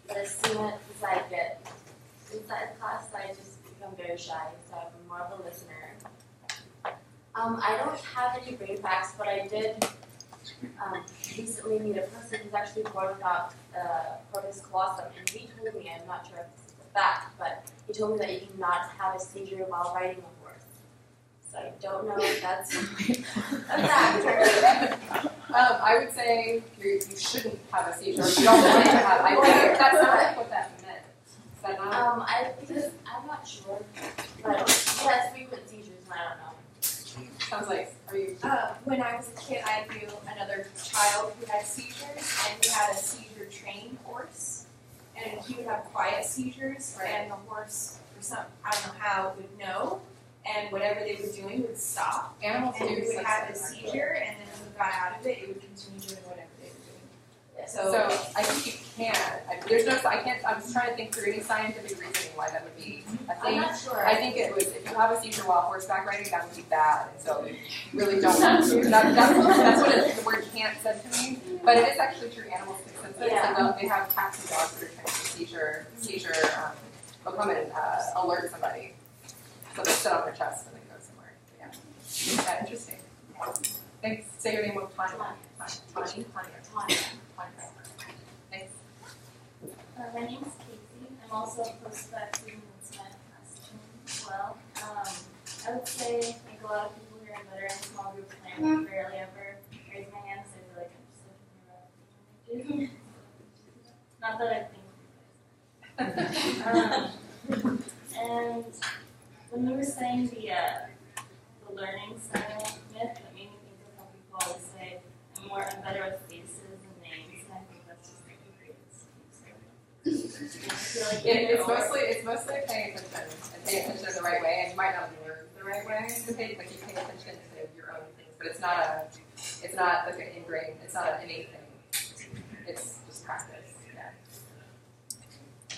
but as soon as I get inside the class, I just become very shy, so I'm more of a listener. I don't have any brain facts, but I did recently meet a person who's actually born without corpus callosum, and he told me, I'm not sure if this is a fact, but he told me that you cannot have a seizure while riding a horse. So I don't know if that's a fact. I would say you shouldn't have a seizure. You don't want to have. I think that's not what that meant. Is that not? Because I'm not sure, but he has frequent seizures, and I don't know. Sounds like. Are you? When I was a kid, I knew another child who had seizures, and he had a seizure training horse, and he would have quiet seizures, and the horse, for some, I don't know how, would know. And whatever they were doing would stop. Animals and do he would such have a things, seizure, and then when it got out of it, it would continue doing whatever they were doing. So I think you can. There's no. I can't. I'm just trying to think through any scientific reasoning why that would be a thing. I'm not sure. I think it was if you have a seizure while horseback riding, that would be bad. And so you really don't want to. That's what the word "can't" said to me. But it is actually true. Animals can sense it. Yeah. So they have cats and dogs that are trying to seizure. Will come and alert somebody. So they sit on their chest and then go somewhere. Yeah, interesting. Thanks. Say your name one time. Tanya. Thanks. My name is Casey. I'm also a post-grad student in my class as well. I would say like a lot of people here that are in small groups, and I rarely ever raise my hand, so I feel like I'm just looking around. Not that I think. And when you were saying the learning style myth, that made me think of how people always say, I'm better with faces and names, and I think that's just like a great excuse. It's mostly paying attention and paying attention in the right way, and you might not learn the right way to pay, like you pay attention to your own things, but it's not like an ingrained, it's not an innate thing. It's just practice.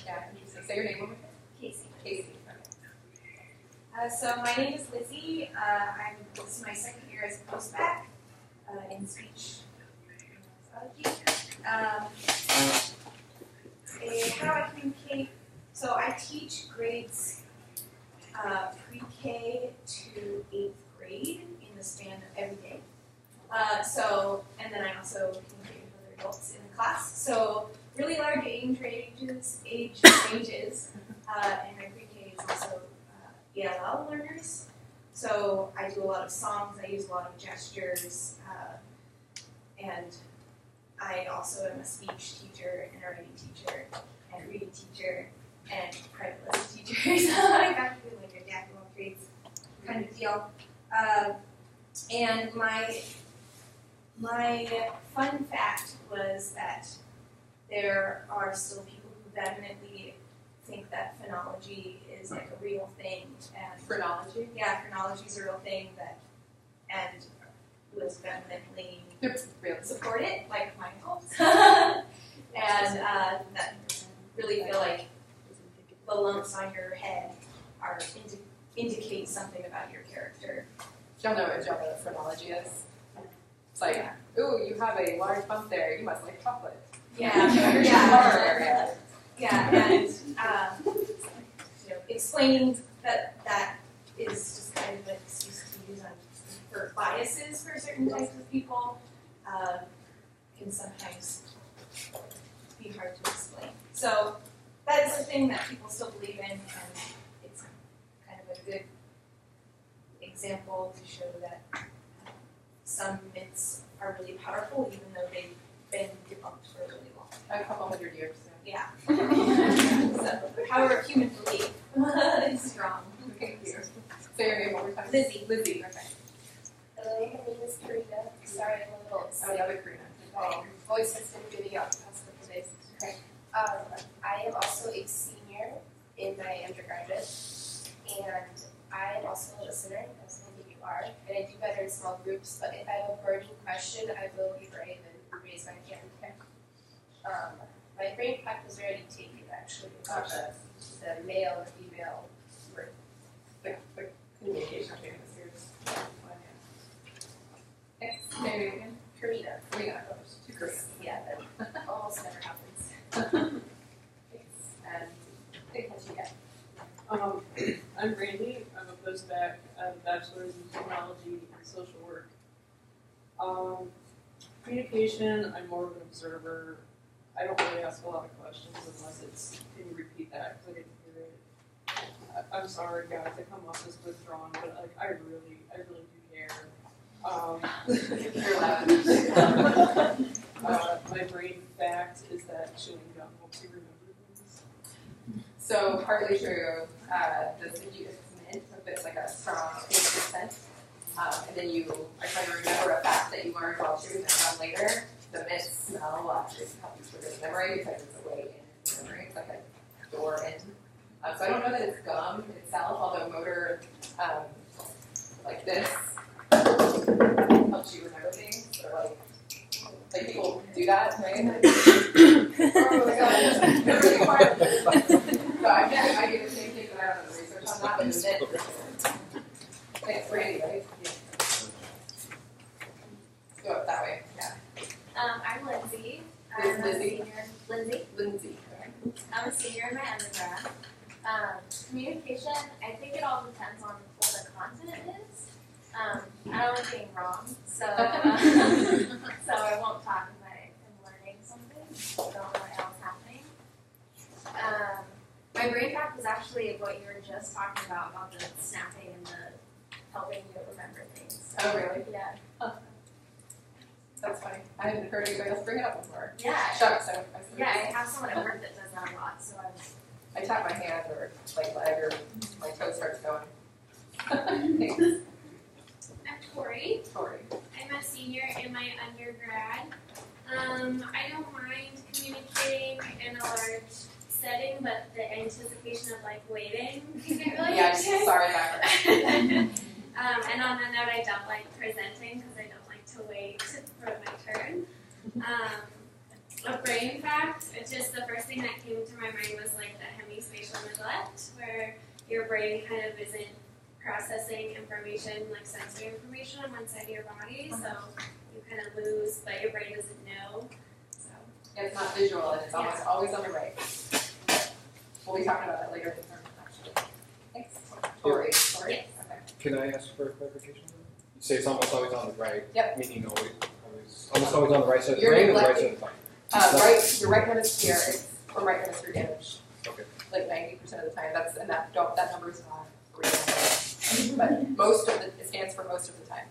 Yeah, interesting. Say your name one more time. Casey. Casey. So my name is Lizzie. This is my second year as a post-bac in speech pathology. How I communicate. So I teach grades pre-K to 8th grade in the span of every day. And then I also communicate with other adults in the class. So really large age ranges, and my pre-K is also ELL learners. So I do a lot of songs, I use a lot of gestures, and I also am a speech teacher and a writing teacher and reading teacher and private lesson teacher. So I got to do like a jack of all trades kind of deal. And my fun fact was that there are still people who vehemently think that phonology is like a real thing. And phrenology? Yeah, phrenology is a real thing. And who is fundamentally Real. supported, like Michael, and that really feel like the lumps on your head are indicate something about your character. Do y'all know what phrenology is? It's like, ooh, you have a large bump there. You must like chocolate. Yeah, and explaining that is just kind of an excuse to use for biases for certain types of people can sometimes be hard to explain. So that is a thing that people still believe in, and it's kind of a good example to show that some myths are really powerful, even though they've been debunked for a really long time. A couple hundred years. Yeah. So the power of human belief is strong. Thank you. Say your name one more time. Lizzie. Lizzie. Okay. Hello, my name is Karina. Sorry, I'm a little sick. Oh, the other Karina. My voice has been giving out the past couple days. Okay. I am also a senior in my undergraduate, and I am also a listener, as many of you are, and I do better in small groups, but if I have a burning question, I will be brave and raise my hand. My brain pack was already taken, actually. The male and female were The communication between the series. Next, maybe again. Karina. Karina. Oh, there's two Karinas. Yeah, that almost never happens. And big what you get. I'm Randy. I'm a postbac, bachelor's in technology and social work. Communication, I'm more of an observer. I don't really ask a lot of questions unless it's, can you repeat that? Because I didn't hear it. I'm sorry, guys, I come off as withdrawn, but like I really do care. You're loud. My brain fact is that chewing gum helps you remember things. So partly true. The sticky is mint, so it's like a strong 8%. And then I try to remember a fact that you learned while chewing that gum later. The mint smell will actually help you trigger the memory because it's a way in the memory. It's like a door in. So I don't know that it's gum itself, although motor like this helps you remember things. So like people do that, right? Oh my god. So I do the same thing, but I don't know the research on that, but the mint. Thanks, Randy, right? Go up that way, yeah. I'm Lindsay. I'm a senior. Lindsay. Okay. I'm a senior in my undergrad. Communication, I think it all depends on what the content is. I don't like being wrong, so so I won't talk if I am learning something. I don't know what else is happening. My brain fact was actually what you were just talking about the snapping and the helping you remember things. Oh, really? Yeah. That's funny. I hadn't heard anybody else bring it up before. Yeah. Shucks. I have someone at work that does that a lot, so I tap my hand or like leg or my toe starts going. Thanks. I'm Tori. Tori. I'm a senior in my undergrad. I don't mind communicating in a large setting, but the anticipation of like waiting can get really anxious. Sorry about that. And on that note, I don't like presenting because I don't like to wait for my turn. A brain fact, it's just the first thing that came to my mind was like the hemispatial neglect, where your brain kind of isn't processing information, like sensory information on one side of your body, so you kind of lose, but your brain doesn't know. So Yeah, it's not visual and it's almost always on the right. We'll be talking about that later in the term, actually. Thanks. Tori. Yes. Okay. Can I ask for a clarification? You say it's almost always on the right. Yep. Meaning almost always on the right side of the brain or the right side of the body? Your right hemisphere is from right hemisphere damage. Okay. Like 90% of the time. That number is not real. But most of it stands for most of the time.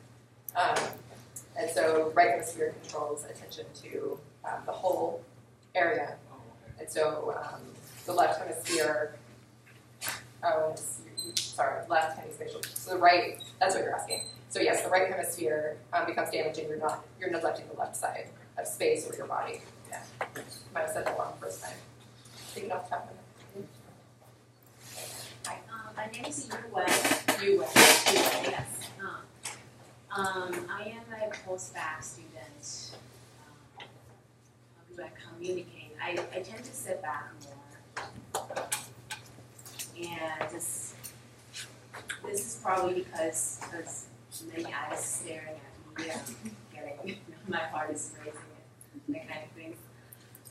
And so right hemisphere controls attention to the whole area. And so the left hemisphere, left hemispatial. So the right, that's what you're asking. So yes, the right hemisphere becomes damaged and you're neglecting the left side of space or your body. Yeah. Might have said that wrong the first time. Take it off the top of it. Hi, my name is Yu Wen. Yu Wen. Yes. I am a post-bac student. How do I communicate? I tend to sit back more. And this is probably because many eyes staring at me and getting my heart is racing and that kind of thing.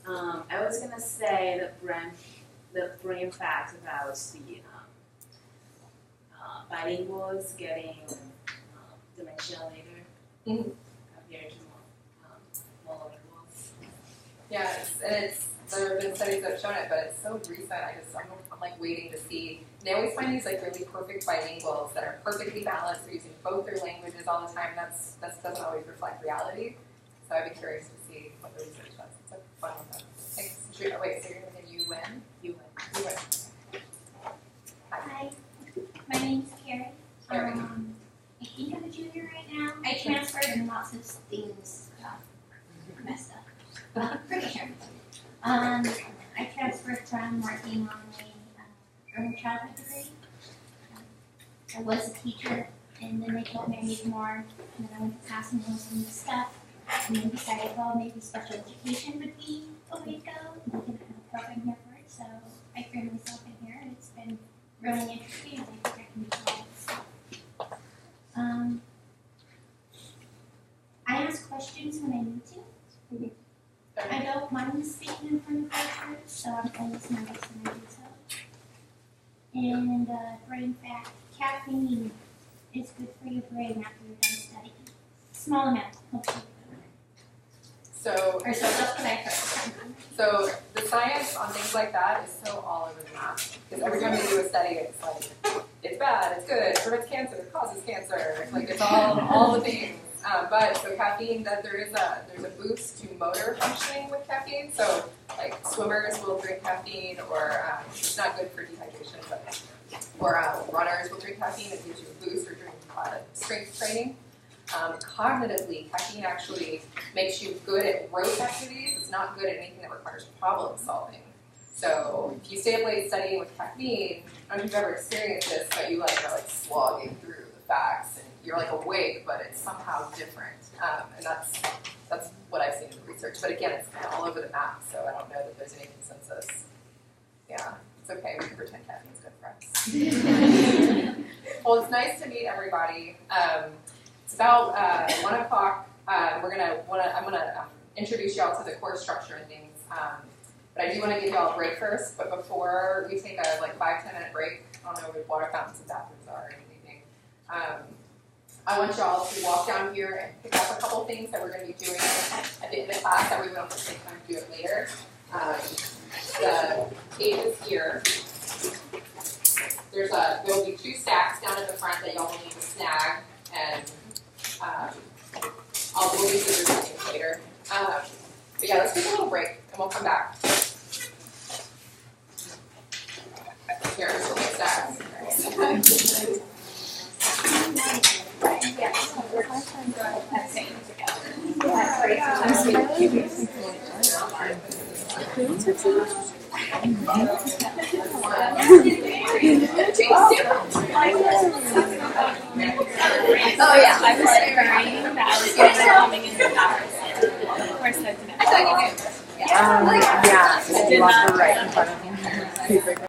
I was gonna say the brain fact about the bilinguals getting dementia later compared to monolinguals. Yeah, there have been studies that have shown it, but it's so recent. I'm like waiting to see. They always find these like really perfect bilinguals that are perfectly balanced. They're using both their languages all the time. That doesn't always reflect reality. So I'd be curious to see what the research does. It's a fun one. Thanks. Wait, so you're going to say you win? You win. Hi, my name's Carrie. I think I'm a junior right now. I transferred and lots of things messed up. Pretty sure. I transferred from working on a early childhood degree. I was a teacher, and then they told me I needed more, and then I went to class and learned some new stuff, and then decided, well, maybe special education would be a way to go. And I didn't have a program here for it, so I threw myself in here, and it's been really interesting, and I think I can do all this stuff. I ask questions when I need to. I don't mind speaking in front of others, so I'm always nervous when I do so. And brain fat, caffeine is good for your brain after you're done studying. Small amount helps you. So that's what I heard. So the science on things like that is so all over the map. Because every time they do a study, it's like, it's bad, it's good, it prevents cancer, it causes cancer. Like it's all the things. But so caffeine, there's a boost to motor functioning with caffeine. So like swimmers will drink caffeine, or it's not good for dehydration, but or runners will drink caffeine. It gives you a boost or during strength training. Cognitively, caffeine actually makes you good at rote activities. It's not good at anything that requires problem solving. So if you stay up late studying with caffeine, I don't know if you've ever experienced this, but you are slogging through the facts and you're like awake, but it's somehow different. And that's what I've seen in the research. But again, it's kind of all over the map, so I don't know that there's any consensus. Yeah, it's okay. We can pretend caffeine's good for us. Well, it's nice to meet everybody. It's about 1 o'clock. I'm gonna introduce y'all to the course structure and things. But I do want to give y'all a break first. But before we take a 5-10 minute break, I don't know where water fountains and bathrooms are or anything. I want y'all to walk down here and pick up a couple things that we're going to be doing at the end of the class that we won't take time to do it later. The pages here. There'll be 2 stacks down at the front that y'all will need to snag, and we'll do the things later. But yeah, let's take a little break and we'll come back. Here, here's the stacks. Oh yeah, I was worrying that I was going to be coming in the hours. Of course, I didn't. Yeah, just walk right in front of me.